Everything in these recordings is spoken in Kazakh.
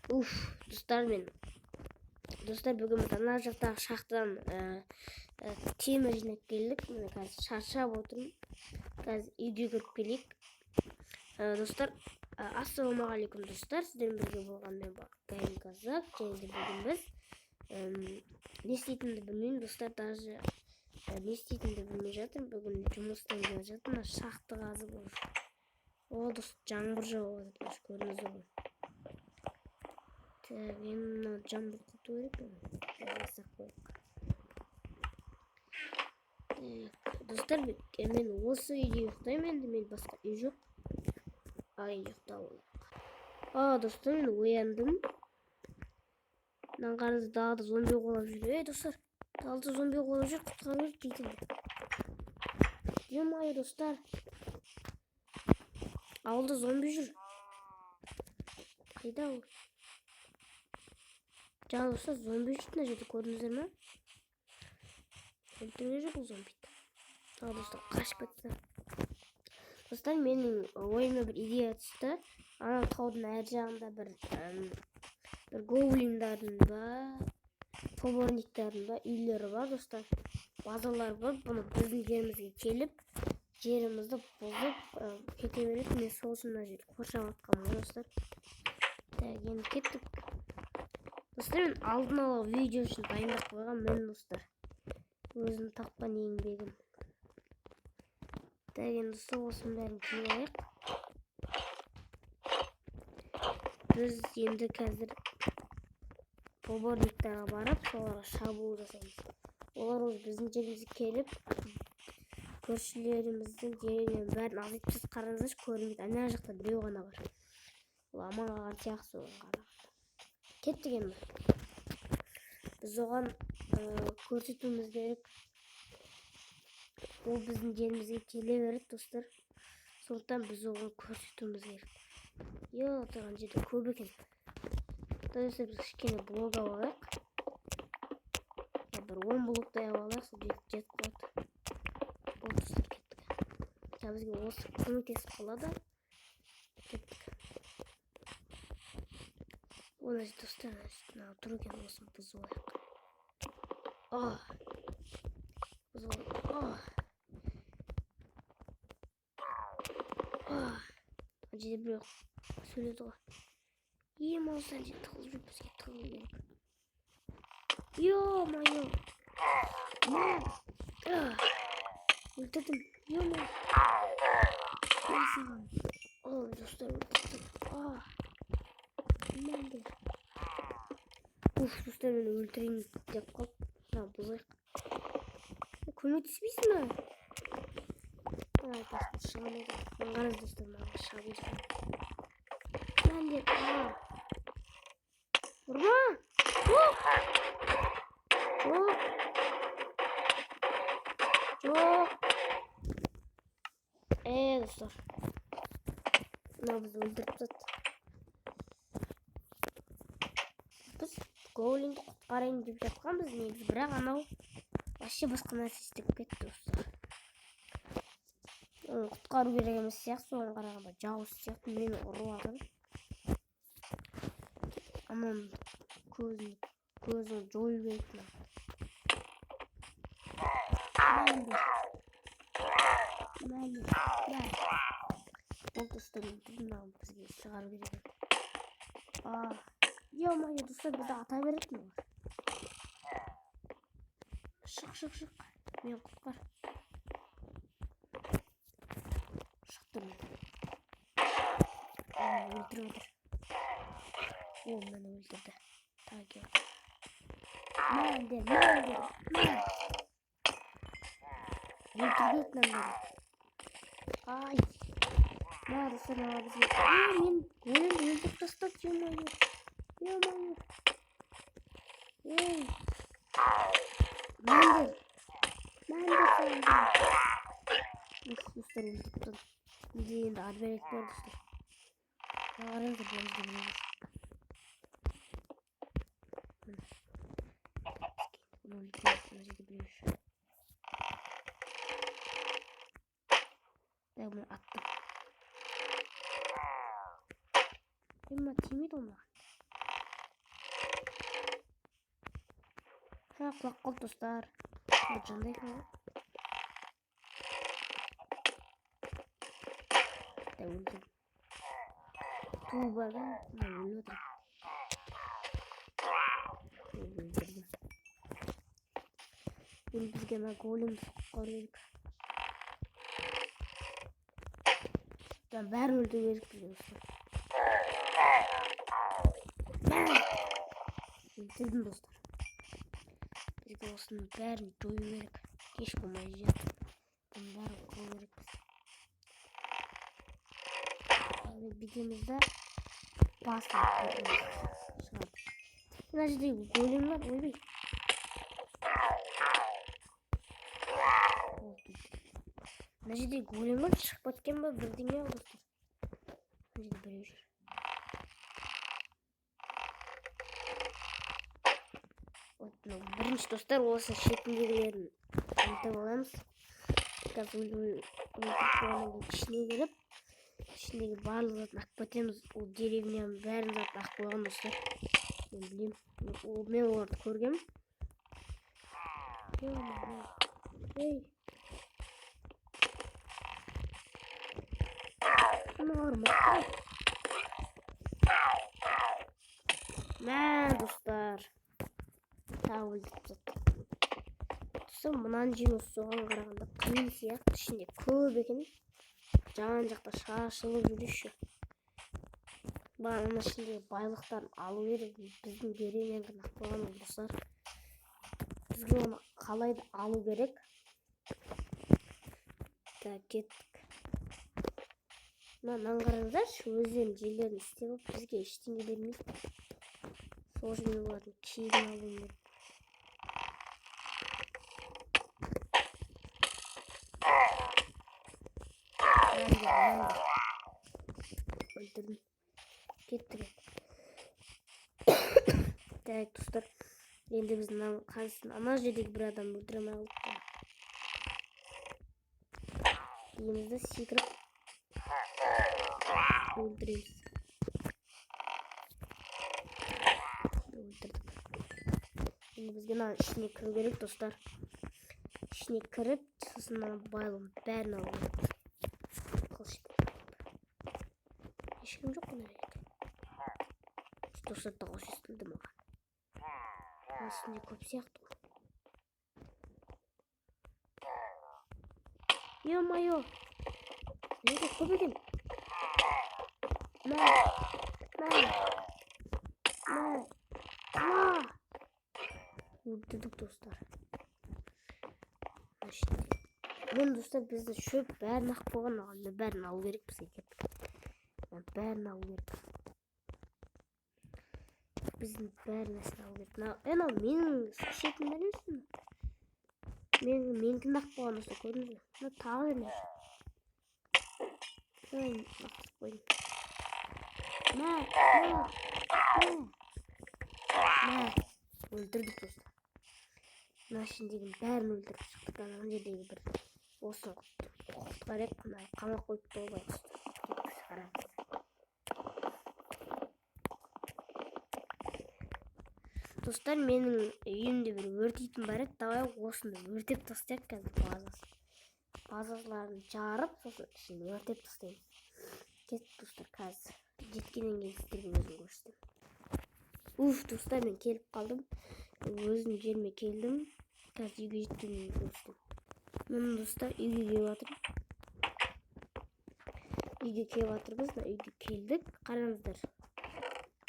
Dostlar benim. Dostlar bugün ана жақтағы шахтадан темір жинап келдік. Міне қазір шаршап отырмын. Қазір үйге кіріп келейік. Достар, ассалаумағалейкум достар. Сіздермен бірге болған мен Гаин Казак. Және де бүгін біз не істейтінімді білмеймін достар. Даже не істейтінімді білмей жатырмын. Бүгін жұмыстан келе жатырмын. Шахта қазып отыр. О, достар, жаңбыр жауып жатыр. Көрдіңіздер ғой. Енді жаңбыр құту керек. Достар, мен осы үйде ұйықтаймын. Енді мен басқа үй жоқ. Ұйықтап алайық. Достар, мен ояндым. Мынаны қараңыз, далада зомби қуалап жүр. Достар, далада зомби қуалап жүр. Құтқарыңыз дейді. Е-мое, достар. Ауылда зомби жүр. Қайда ол? Жаңа достар, зомби жүрді мына жерде, көрдіңіздер ме? Өлтіруге жоқ ол зомбиді. Достар, қашып кетті. Достар, менің ойыма бір идея түсті. Ана таудың әр жағында бір гоблиндардың ба, поборниктардың ба үйлері бар, достар. Базалар бар. Бұны біздің жерімізге келіп, жерімізді бұзып кете береді. Мен сол үшін мына жерді қоршап атқанмын, достар. Енді кеттік. Достар, мен алдын ала видео үшін дайындап қойған мен, достар. Өзім тапқан еңбегім. Енді достар, осының бәрін жинайық. Біз енді қазір поборниктарға барып, соларға шабуыл жасаймыз. Олар өз біздің жерімізге келіп, көршілеріміздің жерінен бәрін алып кетіп, қараңыздаршы, көрінбейді. Ана жақта біреу ғана бар. Ол аман қалған сияқты соған қарап. Кеттік енді. Біз оған көрсетуіміз керек. Ол біздің жерімізге келе береді, достар. Сондықтан біз оған көрсетуіміз керек. Отырған жерде көп екен. Достар, біз кішкене блок алайық. Бір 10 блоктай алайық, сол жетіп қалады. Ол достар, кеттік. Бізге осы көмектесіп қалады. Кеттік. Оны достар, тұр екен, осыны бұзып алайық. Бұзып алайық. Жерде біреу сөйледі ғой. Ем-ау, сәл же тығылып жүр, бізге тығылу керек. Е-мое! Өлтірдім. Е-мое! Достар, өлтірдім. Мәңгі. Достар, мені өлтірейін деп қалып. Бұзайық. Көмектеспейсің ме? Достар, шығам еді. Қараңыз, достар, маған шабу жасайды. Мәңдер. Ұрма! Жоқ! Достар. Бізді өлтіріп тастады. Біз гоблинді құтқарайын деп жатқанбыз негізі, бірақ анау вообще басқа нәрсе істеп кетті, достар. Құтқару керек емес сияқты, соған қарағанда жауыз сияқты мені ұрып жатыр. Ананың көзін жою керек. Ол достар, мынау бізге шығару керек. Е-мое, достар, бізді ата беретін олар. Шық. Мен құтқар. Шықты мен. Өлтіріп отыр. Ол мені өлтірді. Таке. Мәңдер. Өлтірбейді мені. Достар, бізге. Мен өлімді өлтіріп тастады, е-мое. Мәңдер сәлді. Достар, өлтіріп. Бізде енді ад берек бар, достар. Қараңыздар, бізде білеміз. Өлтіріп, мына жерде біреу жүр. Бұны аттым. Тимейді ол маған. Ha, kulak qoldi do'stlar. Qanday ekan? O'ldim. Tubaga o'ldim. O'ldirdim. Endi bizga mana golem qoldik. Ben öldürmek biliyorsun. Öldürdüm dostlar. Biz de olsun bärini joyuverek. Geç bulmayacağız. Bunlar koyuverek biz. Yani videomuzda basmak. Nasıl değil bu golemler öyle. Nasıl değil golemler çıkıp batken ben bildiğim ya dostlar. Nasıl değil böyle bir şey. Birinchi do'stlar o'sha shekillilarni aytib olamiz. Ishni kelib, ishniga bарлығын aqib ketamiz. U dеревняның бәрін зат aqib qo'ygan do'stlar. Men bilmayman. Men ularni ko'rganman. Hey. Normal. Nah, do'stlar. Tavul Dostlar, мынан жеңіс соған қарағанда қиын сияқты, ішінде көп екен. Жан жақта шашылып жүруші. Ана ішінде байлықтарын алу керек. Біздің деревнядан қойған достар. Бізге оны қалай да алу керек. Так, кеттік. Мынаны қараңыздаршы, өздерінің жерлерін істеп алып, бізге ештеңе бермейді. Сол үшін мен олардың киігін алуым керек. Öldürdüm. Gitti. Так, dostlar. Endi biz karşısında ana jedeki bir adam öldüremeye aldık. Elimizde secret öldürüyoruz. Öldürdük. Şimdi biz gene işine kırıp gerek dostlar. İşine kırıp sısından bayılım. Bärini alalım. Ешкім жоқ қой нәрек. Достар дауыс естілді маған. Астында көп сияқты ғой. Ё-моё! Неге көп екен? Өлтірдік достар. Мен достар бізді шөп бәрін ақ болған ағанда бәрін алу керек бізге кеттік. Бәрін алу керек. Біздің бәрін алу керек. Анау менің шетімді білесің бе? Менікін ақ болған осы көрдіңіз бе? Мына тағы емес. Өлтірдік достар. Мына ішіндегі бәрін өлтіріп шықтық. Ана жердегі бір осыны құтқарып қамап қойып болмай қараңыз. Dostlar, менің үйімде бір өртейтін бар еді. Давай осыны өртеп тастайық қазір базаларын жарып, сосын ішін өртеп тастаймыз. Кеттік достар, қазір жеткеннен кейін сіздерге өзім көрсетемін. Достар, мен келіп қалдым. Өзім жеріме келдім. Қазір үйге жеткеннен көрсетемін. Міне достар, үйге келіп жатырмын. Үйге келдік. Қараңыздар.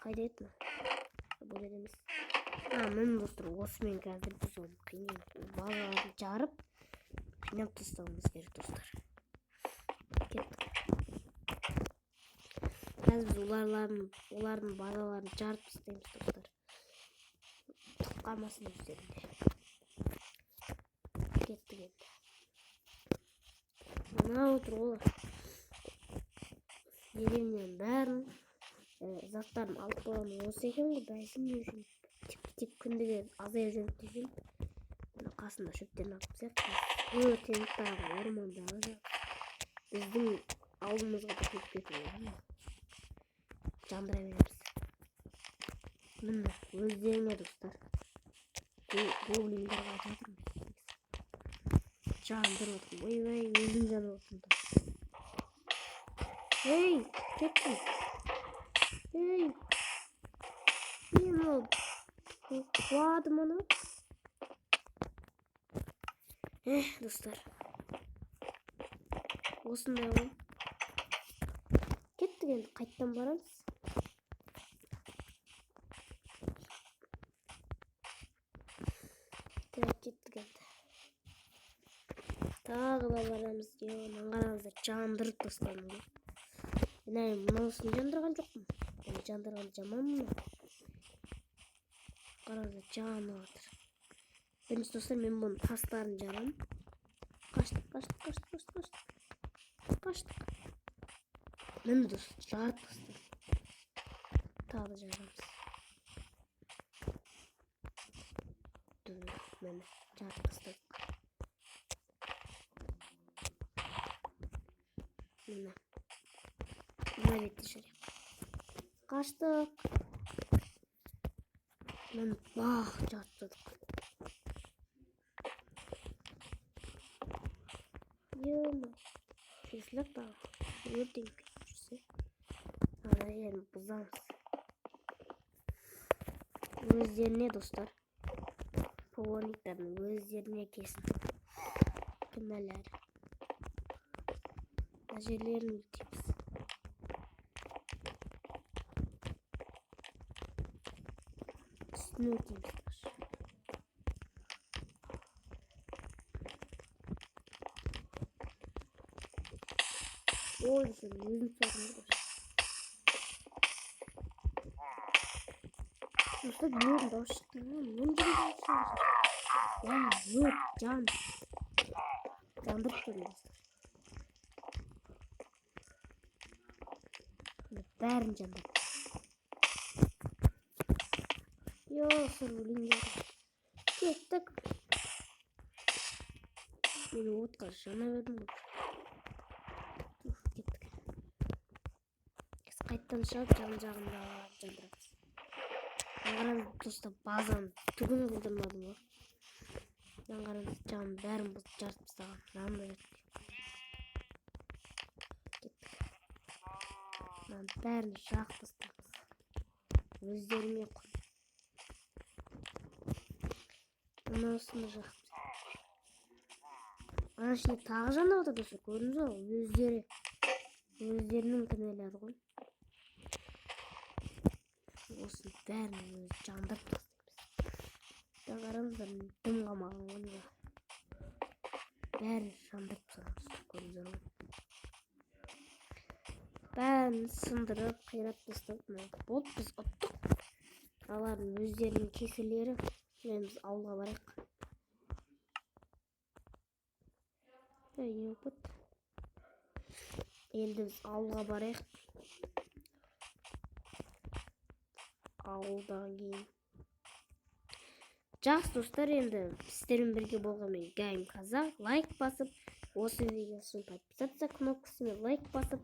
Қайда еді? Бұл жерде емес. Міне достар, осымен қазір біз оны балаларын жарып қинап тастауымыз керек достар. Кеттік. Қазір біз олардың балаларын жарып тастаймыз достар. Түк қалмасын өздерінде. Кеттік енді. Мына отыр олар. Деревняның бәрін заттарын алып қойған осы екен ғой, бәлкім не үшін. Тек күндіге азая жүріп десем, қасында шөптерін алып сияқты. Өртеніп тағы ормандағы біздің алдымызға да келіп кетуі. Жандыра береміз. Міне, өздеріңе достар. Goblin жатырмын. Жандырып отырмын. Ой, өзім жанып отырмын. Ей, кеттім. Ей. Мен ол қуады мұны. Достар. Осындай ғой. Кеттік енді, қайттан барамыз. Кеттік енді. Тағы да барамыз. Қараңыздар, жандырып тастадым. Мен мынасын жандырған жоқпын. Мен жандырған жаманмын. Қараңыздар, жанып жатыр. Бірінші достар, мен бұның тастарын жарам. Қаштық. Мен достар, жарып тастадым. Тағы жарамыз. Мен жарып тастадым. Мына бетті жарайық. Қаштық. Мен бақ жарып тастадық. Кесілік бағы. Өртен көшірсе. Ана жерін бұзамыз. Өздеріне достар. Поварниктардың өздеріне кесін. Кінәлері. Жерлерін үлтеміз. Үстіне өтеміз. Ой, өзім соғымды. Достар, бүйірін дауыс шықты. Мен жүрген шықты. Өт, жан. Жандырып көрін достар. Бәрін жандырып. Сыр өлеңдері. Кеттік. Мен отқа жана бердім ғой. Кеттік. Қайттан шығып жан-жағында жандырамыз. Қараңыз достар, базаны түгін қылдырмадым ғой. Қараңыз жағын бәрін бұзып жарып тастаған. Мынаны да кеттік. Мынаны бәрін жағып тастаймыз. Өздеріме қой. Мынасыны жағып. Ана ішінде тағы жанып отыр достар, көрдіңіз ғой? Өздерінің кінәлері ғой. Осының бәрін жандырып тастаймыз. Қараңыздар, дым қалмаған ғой. Бәрін жандырып тастаймыз, көрдіңіздер ғой. Бәрін сындырып, қирап тастадық. Болды, біз ұттық. Алардың өздерінің кесілері. Мен біз ауылға барайық. Енді біз ауылға барайық. Ауылдан кейін. Жақсы достар, енді сіздермен бірге болғанмен Гайм Қазақ. Лайк басып, осы видео үшін подписаться кнопкасымен лайк басып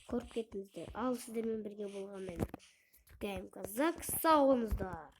көріп кетіңіздер. Ал сіздермен бірге болғанмен Гайм Қазақ, сау болыңыздар.